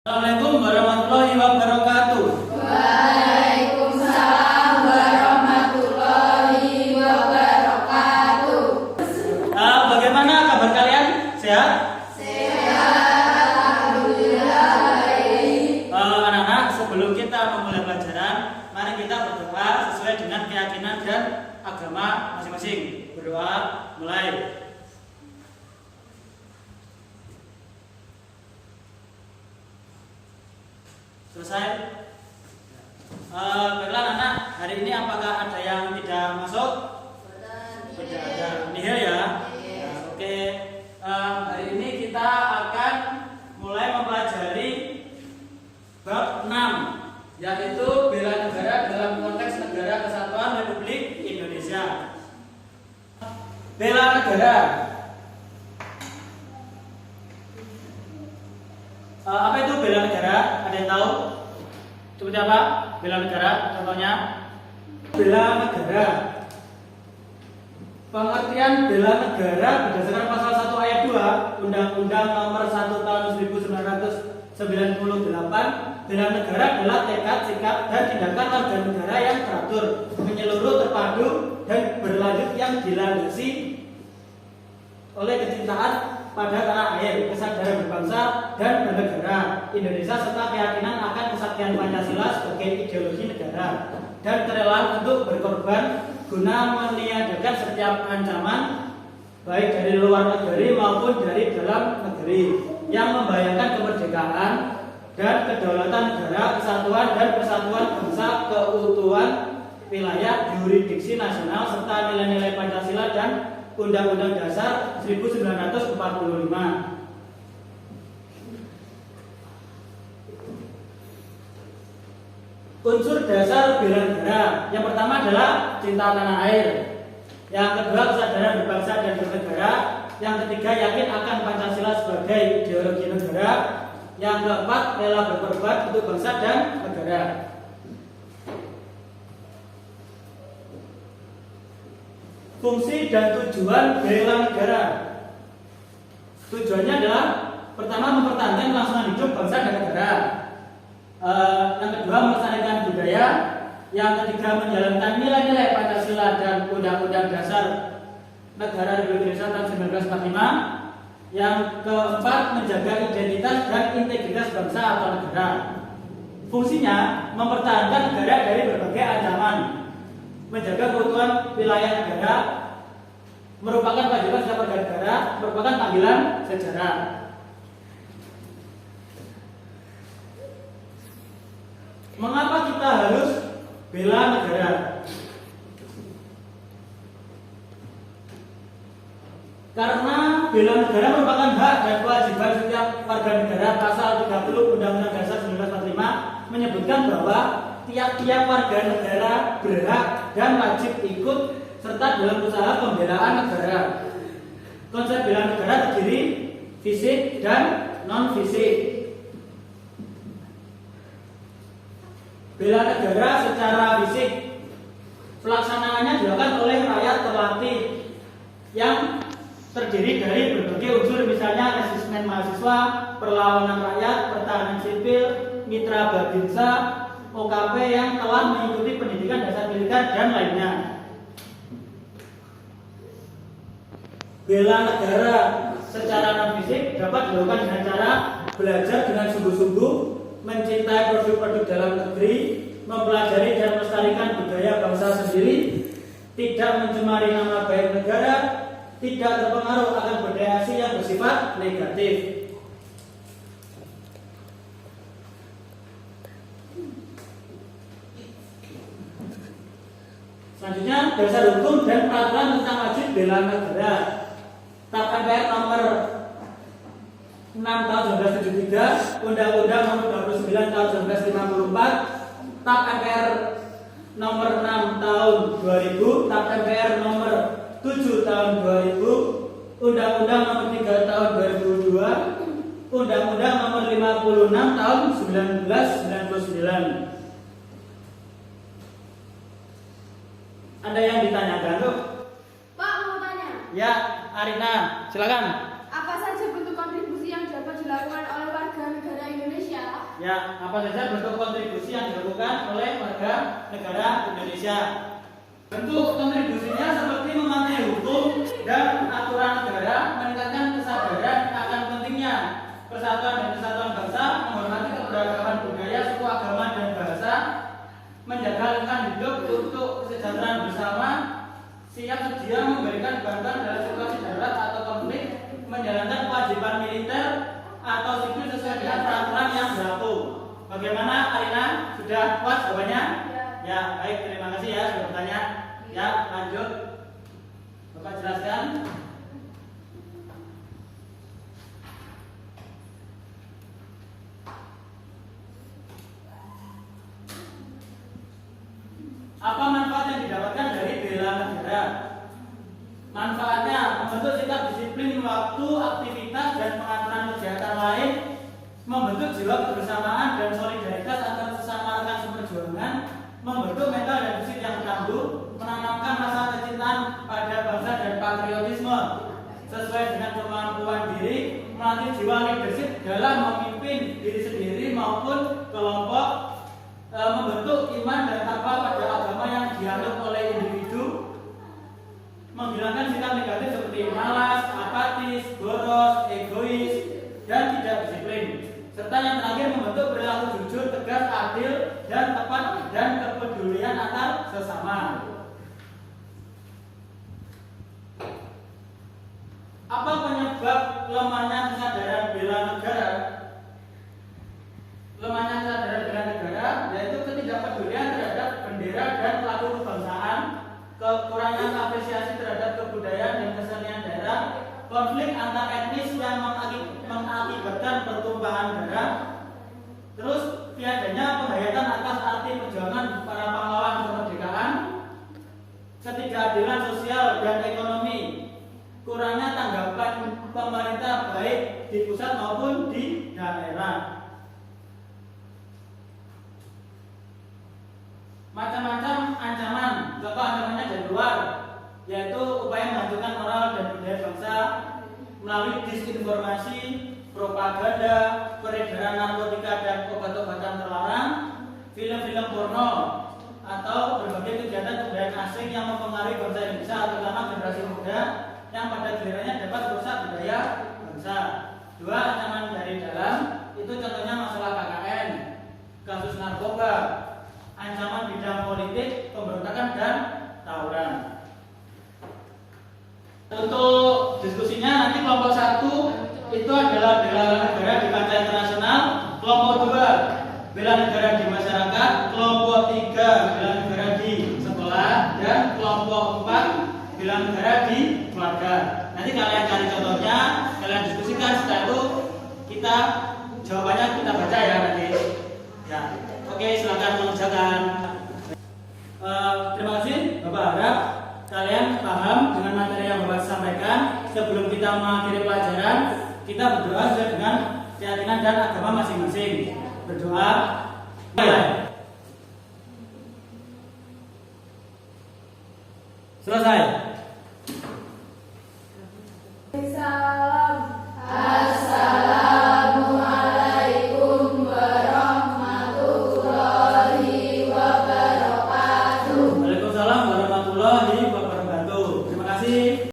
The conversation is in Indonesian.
Assalamualaikum warahmatullahi wabarakatuh. Waalaikumsalam warahmatullahi wabarakatuh. Bagaimana kabar kalian? Sehat? Sehat, alhamdulillah. Anak-anak, sebelum kita memulai pelajaran, mari kita berdoa sesuai dengan keyakinan dan agama masing-masing. Berdoa, mulai. Selesai? Baiklah anak, hari ini apakah ada yang tidak masuk? Tidak ada. Nihil ya? Ya, oke. Hari ini kita akan mulai mempelajari bab 6, yaitu bela negara dalam konteks Negara Kesatuan Republik Indonesia. Bela negara. Apa itu bela negara? Ada yang tahu? Seperti apa bela negara? Contohnya, bela negara. Pengertian bela negara berdasarkan pasal 1 ayat 2 Undang-Undang Nomor 1 Tahun 1998. Bela negara adalah tekad, sikap, dan tindakan warga negara yang teratur, menyeluruh, terpadu, dan berlanjut yang dilandasi oleh kecintaan pada tanah air, kesadaran berbangsa dan bernegara Indonesia, serta keyakinan akan kesaktian Pancasila sebagai ideologi negara, dan kerelaan untuk berkorban guna meniadakan setiap ancaman baik dari luar negeri maupun dari dalam negeri yang membahayakan kemerdekaan dan kedaulatan negara, kesatuan dan persatuan bangsa, keutuhan wilayah, yurisdiksi nasional, serta nilai-nilai Pancasila dan Undang-Undang Dasar 1945. Unsur dasar bela negara yang pertama adalah cinta tanah air, yang kedua kesadaran berbangsa dan bernegara, yang ketiga yakin akan Pancasila sebagai ideologi negara, yang keempat rela berkorban untuk bangsa dan negara. Fungsi dan tujuan bela negara. Tujuannya adalah pertama mempertahankan kelangsungan hidup bangsa dan negara. Yang kedua melestarikan budaya. Yang ketiga menjalankan nilai-nilai Pancasila dan Undang-Undang Dasar Negara Republik Indonesia tahun 1945. Yang keempat menjaga identitas dan integritas bangsa atau negara. Fungsinya mempertahankan negara dari berbagai ancaman, menjaga keutuhan wilayah negara, merupakan kewajiban setiap warga negara, merupakan panggilan sejarah. Mengapa kita harus bela negara? Karena bela negara merupakan hak dan kewajiban setiap warga negara. Pasal 30 Undang-Undang Dasar 1945 menyebutkan bahwa tiap-tiap warga negara berhak dan wajib ikut serta dalam usaha pembelaan negara. Konsep bela negara terdiri fisik dan non-fisik. Bela negara secara fisik pelaksanaannya dilakukan oleh rakyat terlatih yang terdiri dari berbagai unsur, misalnya resimen mahasiswa, perlawanan rakyat, pertahanan sipil, mitra babinsa, OKP yang telah mengikuti pendidikan dasar militer dan lainnya. Bela negara secara non-fisik dapat dilakukan dengan cara belajar dengan sungguh-sungguh, mencintai produk-produk dalam negeri, mempelajari dan melestarikan budaya bangsa sendiri, tidak mencemari nama baik negara, tidak terpengaruh akan budaya asing yang bersifat negatif. Selanjutnya, dasar hukum dan peraturan tentang wajib bela negara. TAP MPR nomor 6 tahun 1973, Undang-Undang nomor 29 tahun 1954, TAP MPR nomor 6 tahun 2000, TAP MPR nomor 7 tahun 2000, Undang-Undang nomor 3 tahun 2002, Undang-Undang nomor 56 tahun 1999. Ada yang ditanyakan tuh? Pak, mau tanya. Ya, Arina, silakan. Apa saja bentuk kontribusi yang dapat dilakukan oleh warga negara Indonesia? Ya, apa saja bentuk kontribusi yang dilakukan oleh warga negara Indonesia? Bentuk kontribusinya seperti mematuhi hukum dan aturan negara, meningkatkan kesadaran akan pentingnya persatuan dan kesatuan bangsa, menghormati keberagaman budaya, suku, agama, dan bahasa, menjaga lingkungan hidup untuk kesejahteraan bersama, siap sedia memberikan bantuan dalam situasi darurat atau konflik, menjalankan kewajiban militer atau sipil sesuai dengan peraturan yang berlaku. Bagaimana Arina? Sudah puas jawabannya? Ya, baik, terima kasih ya sudah bertanya. Ya, lanjut. Bapak jelaskan. Apa manfaat yang didapatkan dari bela negara? Manfaatnya membentuk sikap disiplin waktu, aktivitas, dan pengaturan kegiatan lain, membentuk jiwa kebersamaan dan solidaritas antar sesama rekan seperjuangan, membentuk mental dan fisik yang tangguh, menanamkan rasa kecintaan pada bangsa dan patriotisme sesuai dengan kemampuan diri, melatih jiwa leadership dalam memimpin diri sendiri maupun kelompok, membentuk iman dan takwa pada agama yang dianut oleh individu, menghilangkan sikap negatif seperti malas, apatis, boros, egois, dan tidak disiplin. Serta yang terakhir membentuk perilaku jujur, tegas, adil, dan tepat dan kepedulian antar sesama. Apa penyebab lemahnya kesadaran bela negara? Lemahnya kesadaran bela negara yaitu ketidakpedulian terhadap bendera dan lagu kebangsaan, kekurangan apresiasi terhadap kebudayaan dan kesenian daerah, konflik antar etnis yang mengakibatkan pertumpahan darah, terus tiadanya penghayatan atas arti perjuangan para pahlawan kemerdekaan, ketidakadilan sosial dan ekonomi, kurangnya tanggapan pemerintah baik di pusat maupun di daerah. Macam-macam ancaman, contoh ancamannya dari luar, yaitu upaya menghancurkan moral dan budaya bangsa melalui disinformasi, propaganda, peredaran narkotika dan obat-obatan terlarang, film-film porno, atau berbagai kegiatan kebudayaan asing yang mempengaruhi bangsa Indonesia, terutama generasi muda yang pada gilirannya dapat merusak budaya bangsa. Dua, ancaman dari dalam, itu contohnya masalah KKN, kasus narkoba, ancaman bidang politik, pemberontakan, dan tawuran. Untuk diskusinya nanti kelompok 1 itu adalah bela negara di kancah internasional, kelompok 2 bela negara di masyarakat, kelompok 3 bela negara di sekolah, dan kelompok 4 bela negara di keluarga. Nanti kalian cari contohnya, kalian diskusikan, setelah itu kita jawabannya kita baca ya nanti. Ya, oke, silakan mengerjakan. Terima kasih, Bapak harap kalian paham dengan materi yang Bapak sampaikan. Sebelum kita mengakhiri pelajaran, kita berdoa sesuai dengan keyakinan dan agama masing-masing. Berdoa. Selesai.